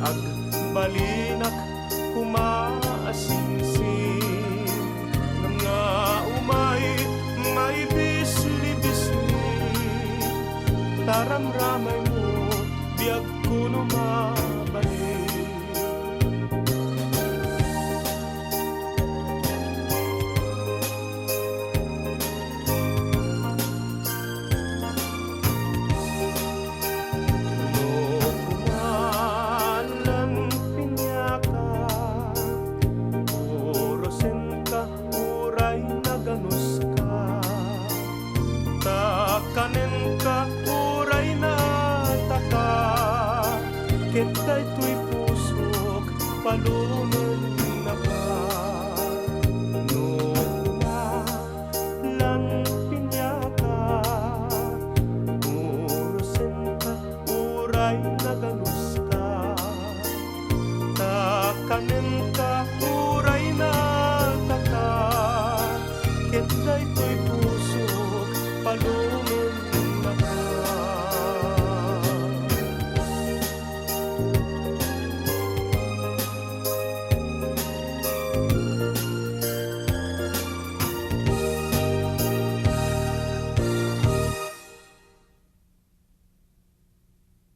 ag balinak kumaasing-sing nga umay may bisli-bisli taramramay mo biag kuno mabalik. Kanen ka uray na taka kita'y tuy pusok palunan na ka no lang pinyaka urusin ka uray na ganus ka takanen ka uray na taka kita'y tuy pusok palunan